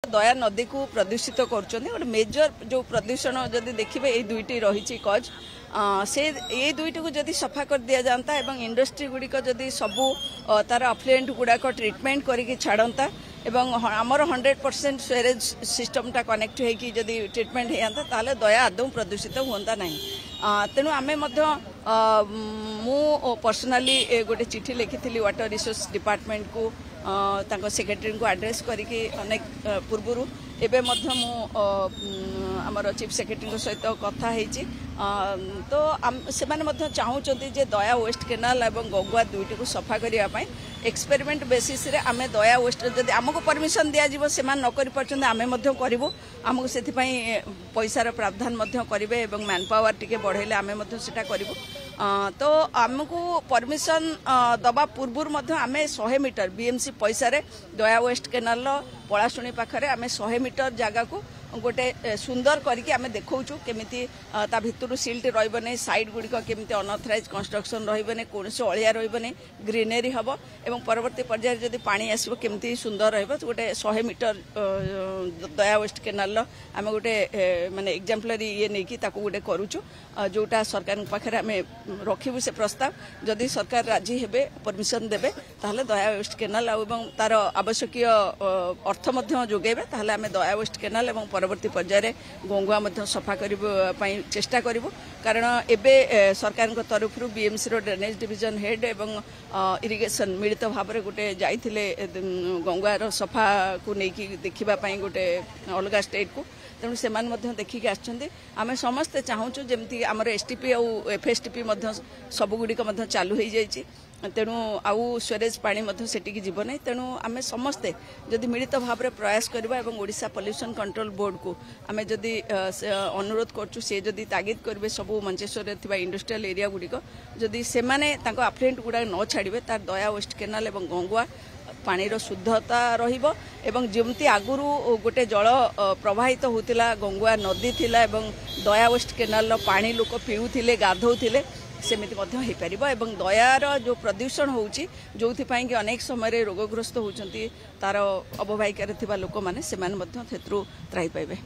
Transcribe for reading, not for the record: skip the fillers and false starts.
दया नदी को प्रदूषित कर मेजर जो प्रदूषण जदि देखिए ये दुईटी रही कज से ये दुईटी को जदि सफा कर दि जाता एवं इंडस्ट्री गुड़िक जदि सबू तार अफ्लुएंट गुड़ाक ट्रिटमेंट करके छाड़ता एवं आमर 100% स्वेरेज सिस्टम टा कनेक्ट होगी जदि ट्रिटमेंट होता ताले दया आदौ प्रदूषित हुआ ना तेणु आमे मु पर्सनाली गोटे चिठी लिखी वाटर रिसोर्स डिपार्टमेंट को सेक्रेटरी को एड्रेस करके अनेक पूर्व एवं आमर चीफ सेक्रेटरी सहित कथा तो से चाहूँगी जे दया वेस्ट केनाल और गंगुआ दुईटी को सफा करने एक्सपेरिमेंट बेसिस रे आमे दया वेस्ट जदि आमको परमिशन दिज्व से न कर आमे करूँ आमको से पैसार प्रावधान करेंगे और मैन पावर टी बढ़ेले आमे सेटा करूँ तो आमको परमिशन दबा पूर्व आमे 100 मीटर बीएमसी पैसा रे दया वेस्ट केनाल पलाशुणी पाखरे आमे 100 मीटर जगह को गोटे सुंदर करके आमे देखौछु केमिति ता भितरु सिल्ट रहइबो नै साइड गुडी को केमिति अनऑथराइज कंस्ट्रक्शन रहइबो नै कोनसे अलिया रहइबो नै ग्रीनरी हबो एवं परवर्ती पर्याय जदि पानी आसीबो केमिति सुंदर रहइबो गोटे 100 मीटर दया वेस्ट केनाल आमे गोटे माने एग्जाम्पलरी ये नै कि ताको गोटे करूछु जोटा सरकार पाखरे आमे रखिबु से प्रस्ताव जदि सरकार राजी हेबे परमिशन देबे ताहले दया वेस्ट केनाल एवं तार आवश्यकीय अर्थ मध्ये जोगेबे ताहले आमे दया वेस्ट केनाल एवं परवर्ती पर्याय गंगुआ सफा करने चेष्टा करूँ कारण एबे सरकार तरफ बीएमसी ड्रेनेज डिविजन हेड एवं इरिगेशन मिलित भाव में गोटे जाइए गंगुआर सफा को लेकिन देखापी गोटे अलग स्टेट को तेणु से देखिक आम समस्ते चाहूँ जमी आमर एसटीपी और एफएसटीपी सबुगुड़िक चालू हो जाइए तेणु आउ स्वेरेज पानी सेटिकी जीव नहीं तेणु आम समस्ते जदि मिलित भाव में प्रयास करवा एवं ओडिशा पॉल्यूशन कंट्रोल बोर्ड को आम जदि अनुरोध करूँ सी जदि तागिद करेंगे सबू मंचेश्वर इंडस्ट्रियल एरिया गुड़िक जदि से अफ्लुएंट गुड़ा न छाड़े तार दया वेस्ट केनाल एवं गंगुआ पानीर शुद्धता रहिबो एवं जमती आगुरु गोटे जल प्रवाहित होतिला गंगुआ नदी थिला एवं दया वेस्ट केनाल पानी लोक पीउथिले गाधौथिले सेमिति मध्य हो पारिबो एवं दयार जो प्रदूषण होउची जोथिपाई कि अनेक समय रोगग्रस्त होउचंती तार अववाहिकार थिबा लोक माने सेमान मध्य क्षेत्रु त्राही पाइबे।